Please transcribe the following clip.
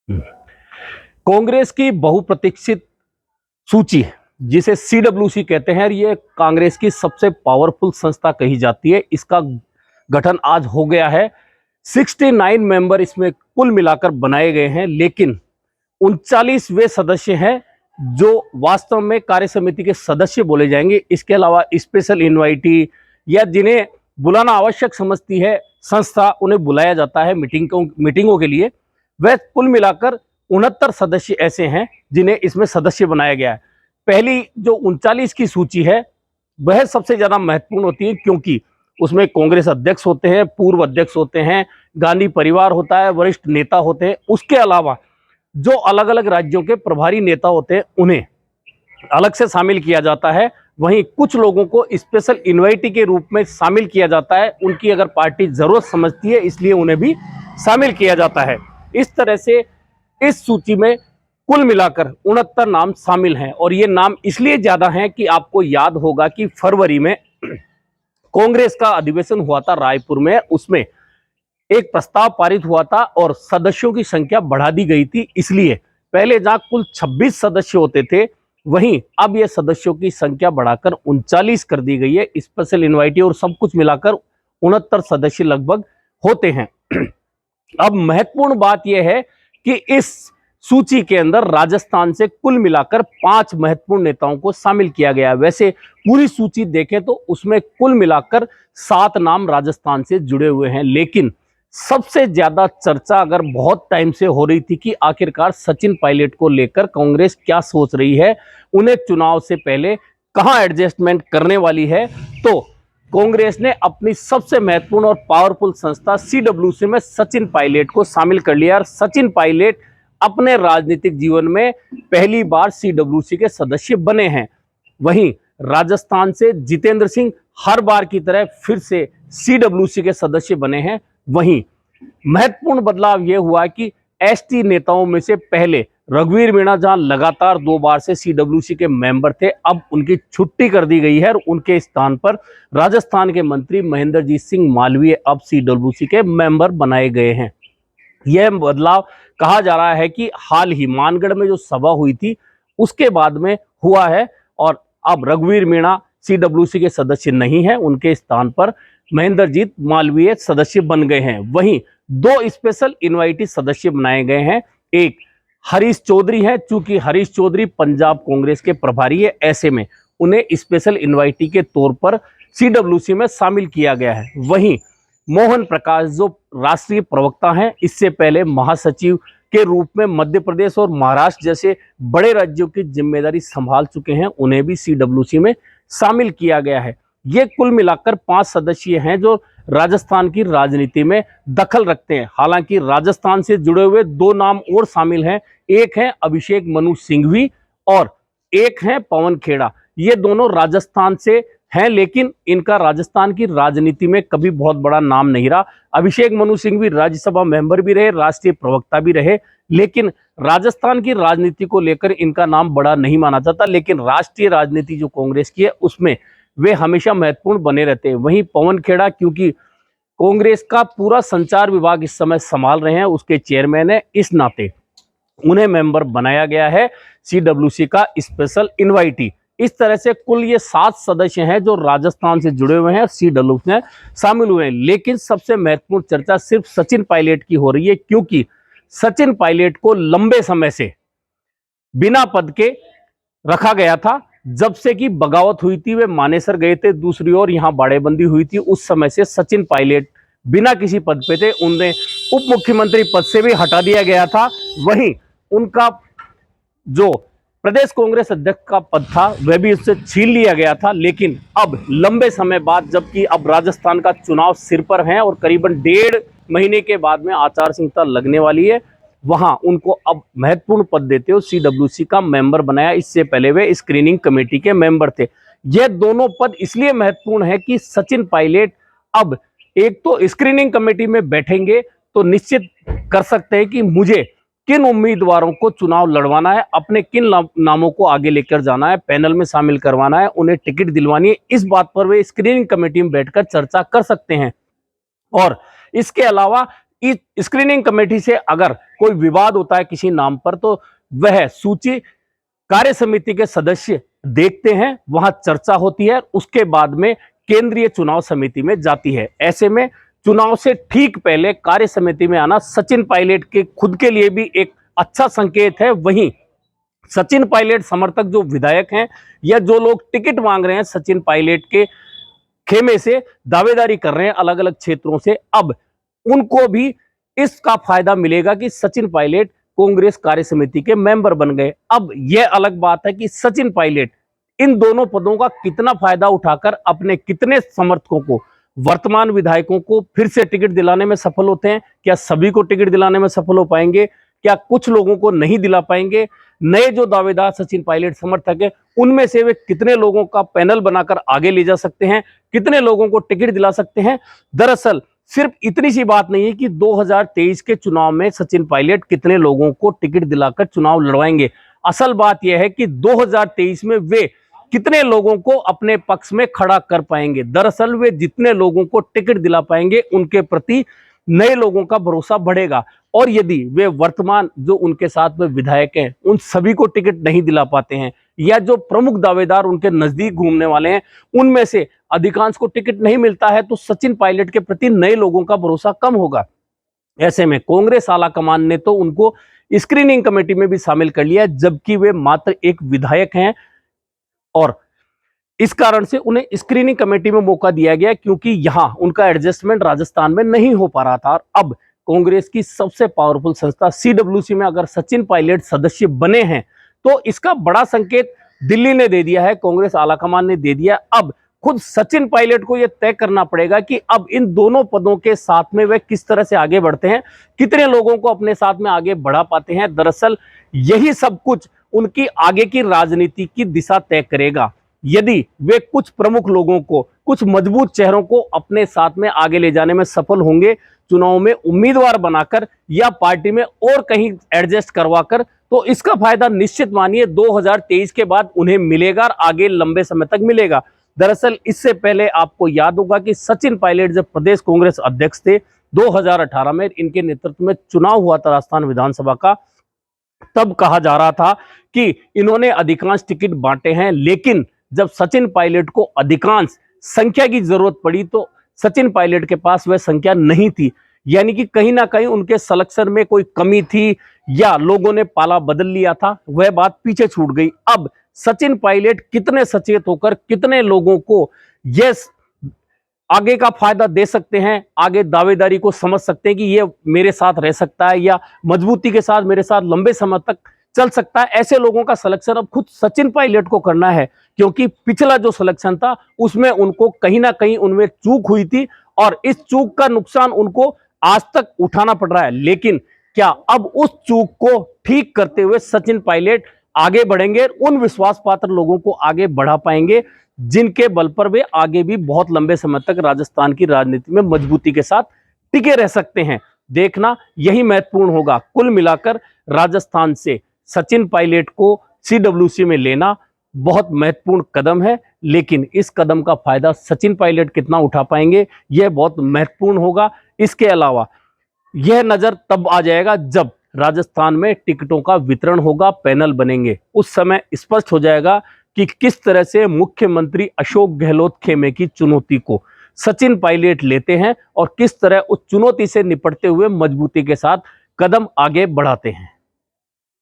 हम्म। कांग्रेस की बहुप्रतीक्षित सूची है जिसे सीडब्ल्यूसी कहते हैं। ये कांग्रेस की सबसे पावरफुल संस्था कही जाती है। इसका गठन आज हो गया है। 69 मेंबर इसमें कुल मिलाकर बनाए गए हैं, लेकिन 39 वे सदस्य हैं जो वास्तव में कार्य समिति के सदस्य बोले जाएंगे। इसके अलावा स्पेशल इनवाइटी या जिन्हें बुलाना आवश्यक समझती है संस्था, उन्हें बुलाया जाता है मीटिंगों के लिए। वह कुल मिलाकर 69 सदस्य ऐसे हैं जिन्हें इसमें सदस्य बनाया गया है। पहली जो 39 की सूची है वह सबसे ज्यादा महत्वपूर्ण होती है, क्योंकि उसमें कांग्रेस अध्यक्ष होते हैं, पूर्व अध्यक्ष होते हैं, गांधी परिवार होता है, वरिष्ठ नेता होते हैं। उसके अलावा जो अलग अलग राज्यों के प्रभारी नेता होते हैं उन्हें अलग से शामिल किया जाता है। वहीं कुछ लोगों को स्पेशल इनवाइटी के रूप में शामिल किया जाता है। उनकी अगर पार्टी जरूरत समझती है इसलिए उन्हें भी शामिल किया जाता है। इस तरह से इस सूची में कुल मिलाकर 69 नाम शामिल हैं, और ये नाम इसलिए ज्यादा हैं कि आपको याद होगा कि फरवरी में कांग्रेस का अधिवेशन हुआ था रायपुर में। उसमें एक प्रस्ताव पारित हुआ था और सदस्यों की संख्या बढ़ा दी गई थी। इसलिए पहले जहां कुल 26 सदस्य होते थे, वहीं अब यह सदस्यों की संख्या बढ़ाकर 39 कर दी गई है। स्पेशल इनवाइटी और सब कुछ मिलाकर 69 सदस्य लगभग होते हैं। अब महत्वपूर्ण बात यह है कि इस सूची के अंदर राजस्थान से कुल मिलाकर 5 महत्वपूर्ण नेताओं को शामिल किया गया है। वैसे पूरी सूची देखें तो उसमें कुल मिलाकर 7 नाम राजस्थान से जुड़े हुए हैं, लेकिन सबसे ज्यादा चर्चा अगर बहुत टाइम से हो रही थी कि आखिरकार सचिन पायलट को लेकर कांग्रेस क्या सोच रही है, उन्हें चुनाव से पहले कहां एडजस्टमेंट करने वाली है, तो कांग्रेस ने अपनी सबसे महत्वपूर्ण और पावरफुल संस्था सीडब्ल्यूसी में सचिन पायलट को शामिल कर लिया। और सचिन पायलट अपने राजनीतिक जीवन में पहली बार सीडब्ल्यूसी के सदस्य बने हैं। वहीं राजस्थान से जितेंद्र सिंह हर बार की तरह फिर से सीडब्ल्यूसी के सदस्य बने हैं। वहीं महत्वपूर्ण बदलाव यह हुआ कि एसटी नेताओं में से पहले रघुवीर मीणा जहां लगातार 2 बार से सीडब्ल्यूसी के मेंबर थे, अब उनकी छुट्टी कर दी गई है और उनके स्थान पर राजस्थान के मंत्री महेंद्रजीत सिंह मालवीय अब सीडब्ल्यूसी के मेंबर बनाए गए हैं। यह बदलाव कहा जा रहा है कि हाल ही मानगढ़ में जो सभा हुई थी उसके बाद में हुआ है, और अब रघुवीर मीणा सीडब्ल्यूसी के सदस्य नहीं है, उनके स्थान पर महेंद्रजीत मालवीय सदस्य बन गए हैं। वहीं 2 स्पेशल इनवाइटी सदस्य बनाए गए हैं। एक हरीश चौधरी है, चूंकि हरीश चौधरी पंजाब कांग्रेस के प्रभारी है, ऐसे में उन्हें स्पेशल इनवाइटी के तौर पर सीडब्ल्यूसी में शामिल किया गया है। वहीं मोहन प्रकाश जो राष्ट्रीय प्रवक्ता हैं, इससे पहले महासचिव के रूप में मध्य प्रदेश और महाराष्ट्र जैसे बड़े राज्यों की जिम्मेदारी संभाल चुके हैं, उन्हें भी सीडब्ल्यूसी में शामिल किया गया है। ये कुल मिलाकर 5 सदस्य हैं जो राजस्थान की राजनीति में दखल रखते हैं। हालांकि राजस्थान से जुड़े हुए 2 नाम और शामिल हैं। एक है अभिषेक मनु सिंघवी और एक है पवन खेड़ा। ये दोनों राजस्थान से हैं, लेकिन इनका राजस्थान की राजनीति में कभी बहुत बड़ा नाम नहीं रहा। अभिषेक मनु सिंघवी राज्यसभा मेंबर भी रहे, राष्ट्रीय प्रवक्ता भी रहे, लेकिन राजस्थान की राजनीति को लेकर इनका नाम बड़ा नहीं माना जाता। लेकिन राष्ट्रीय राजनीति जो कांग्रेस की है उसमें वे हमेशा महत्वपूर्ण बने रहते हैं। वहीं पवन खेड़ा, क्योंकि कांग्रेस का पूरा संचार विभाग इस समय संभाल रहे हैं, उसके चेयरमैन है, इस नाते उन्हें मेंबर बनाया गया है सीडब्ल्यूसी का स्पेशल इनवाइटी। इस तरह से कुल ये 7 सदस्य हैं जो राजस्थान से जुड़े हुए हैं, सीडब्ल्यूसी में शामिल हुए हैं। लेकिन सबसे महत्वपूर्ण चर्चा सिर्फ सचिन पायलट की हो रही है, क्योंकि सचिन पायलट को लंबे समय से बिना पद के रखा गया था। जब से कि बगावत हुई थी, वे मानेसर गए थे, दूसरी ओर यहां बाड़ेबंदी हुई थी, उस समय से सचिन पायलट बिना किसी पद पे थे। उन्हें उप मुख्यमंत्री पद से भी हटा दिया गया था। वहीं उनका जो प्रदेश कांग्रेस अध्यक्ष का पद था वह भी उससे छीन लिया गया था। लेकिन अब लंबे समय बाद, जबकि अब राजस्थान का चुनाव सिर पर है और करीबन 1.5 महीने के बाद में आचार संहिता लगने वाली है, वहां उनको अब महत्वपूर्ण पद देते हुए सीडब्ल्यूसी का मेंबर बनाया। इससे पहले वे स्क्रीनिंग कमेटी के मेंबर थे। यह दोनों पद इसलिए महत्वपूर्ण है कि सचिन पायलट अब एक तो स्क्रीनिंग कमेटी में बैठेंगे तो निश्चित कर सकते हैं कि मुझे किन उम्मीदवारों को चुनाव लड़वाना है, अपने किन नामों को आगे लेकर जाना है, पैनल में शामिल करवाना है, उन्हें टिकट दिलवानी है। इस बात पर वे स्क्रीनिंग कमेटी में बैठकर चर्चा कर सकते हैं। और इसके अलावा इस स्क्रीनिंग कमेटी से अगर कोई विवाद होता है किसी नाम पर तो वह सूची कार्य समिति के सदस्य देखते हैं, वहां चर्चा होती है, उसके बाद में केंद्रीय चुनाव समिति में जाती है। ऐसे में चुनाव से ठीक पहले कार्य समिति में आना सचिन पायलट के खुद के लिए भी एक अच्छा संकेत है। वहीं सचिन पायलट समर्थक जो विधायक हैं या जो लोग टिकट मांग रहे हैं सचिन पायलट के खेमे से, दावेदारी कर रहे हैं अलग अलग क्षेत्रों से, अब उनको भी इसका फायदा मिलेगा कि सचिन पायलट कांग्रेस कार्य समिति के मेंबर बन गए। अब यह अलग बात है कि सचिन पायलट इन दोनों पदों का कितना फायदा उठाकर अपने कितने समर्थकों को, वर्तमान विधायकों को फिर से टिकट दिलाने में सफल होते हैं। क्या सभी को टिकट दिलाने में सफल हो पाएंगे? क्या कुछ लोगों को नहीं दिला पाएंगे? नए जो दावेदार सचिन पायलट समर्थक है उनमें से वे कितने लोगों का पैनल बनाकर आगे ले जा सकते हैं, कितने लोगों को टिकट दिला सकते हैं? दरअसल सिर्फ इतनी सी बात नहीं है कि 2023 के चुनाव में सचिन पायलट कितने लोगों को टिकट दिलाकर चुनाव लड़वाएंगे। असल बात यह है कि 2023 में वे कितने लोगों को अपने पक्ष में खड़ा कर पाएंगे। दरअसल वे जितने लोगों को टिकट दिला पाएंगे उनके प्रति नए लोगों का भरोसा बढ़ेगा, और यदि वे वर्तमान जो उनके साथ में विधायक हैं उन सभी को टिकट नहीं दिला पाते हैं, या जो प्रमुख दावेदार उनके नजदीक घूमने वाले हैं उनमें से अधिकांश को टिकट नहीं मिलता है, तो सचिन पायलट के प्रति नए लोगों का भरोसा कम होगा। ऐसे में कांग्रेस आलाकमान ने तो उनको स्क्रीनिंग कमेटी में भी शामिल कर लिया, जबकि वे मात्र एक विधायक हैं, और इस कारण से उन्हें स्क्रीनिंग कमेटी में मौका दिया गया क्योंकि यहां उनका एडजस्टमेंट राजस्थान में नहीं हो पा रहा था। अब कांग्रेस की सबसे पावरफुल संस्था सीडब्ल्यूसी में अगर सचिन पायलट सदस्य बने हैं तो इसका बड़ा संकेत दिल्ली ने दे दिया है, कांग्रेस आलाकमान ने दे दिया। अब खुद सचिन पायलट को यह तय करना पड़ेगा कि अब इन दोनों पदों के साथ में वे किस तरह से आगे बढ़ते हैं, कितने लोगों को अपने साथ में आगे बढ़ा पाते हैं। दरअसल यही सब कुछ उनकी आगे की राजनीति की दिशा तय करेगा। यदि वे कुछ प्रमुख लोगों को, कुछ मजबूत चेहरों को अपने साथ में आगे ले जाने में सफल होंगे, चुनाव में उम्मीदवार बनाकर या पार्टी में और कहीं एडजस्ट करवाकर, तो इसका फायदा निश्चित मानिए 2023 के बाद उन्हें मिलेगा और आगे लंबे समय तक मिलेगा। दरअसल इससे पहले आपको याद होगा कि सचिन पायलट जब प्रदेश कांग्रेस अध्यक्ष थे 2018 में, इनके नेतृत्व में चुनाव हुआ था राजस्थान विधानसभा का, तब कहा जा रहा था कि इन्होंने अधिकांश टिकट बांटे हैं, लेकिन जब सचिन पायलट को अधिकांश संख्या की जरूरत पड़ी तो सचिन पायलट के पास वह संख्या नहीं थी। यानी कि कहीं ना कहीं उनके सिलेक्शन में कोई कमी थी या लोगों ने पाला बदल लिया था, वह बात पीछे छूट गई। अब सचिन पायलट कितने सचेत होकर कितने लोगों को यह आगे का फायदा दे सकते हैं, आगे दावेदारी को समझ सकते हैं कि ये मेरे साथ रह सकता है या मजबूती के साथ मेरे साथ लंबे समय तक चल सकता है, ऐसे लोगों का सिलेक्शन अब खुद सचिन पायलट को करना है। क्योंकि पिछला जो सिलेक्शन था उसमें उनको कहीं ना कहीं उनमें चूक हुई थी और इस चूक का नुकसान उनको आज तक उठाना पड़ रहा है। लेकिन क्या अब उस चूक को ठीक करते हुए सचिन पायलट आगे बढ़ेंगे, उन विश्वास पात्र लोगों को आगे बढ़ा पाएंगे जिनके बल पर वे आगे भी बहुत लंबे समय तक राजस्थान की राजनीति में मजबूती के साथ टिके रह सकते हैं? देखना यही महत्वपूर्ण होगा। कुल मिलाकर राजस्थान से सचिन पायलट को सीडब्ल्यूसी में लेना बहुत महत्वपूर्ण कदम है, लेकिन इस कदम का फायदा सचिन पायलट कितना उठा पाएंगे यह बहुत महत्वपूर्ण होगा। इसके अलावा यह नजर तब आ जाएगा जब राजस्थान में टिकटों का वितरण होगा, पैनल बनेंगे, उस समय स्पष्ट हो जाएगा कि किस तरह से मुख्यमंत्री अशोक गहलोत खेमे की चुनौती को सचिन पायलट लेते हैं और किस तरह उस चुनौती से निपटते हुए मजबूती के साथ कदम आगे बढ़ाते हैं।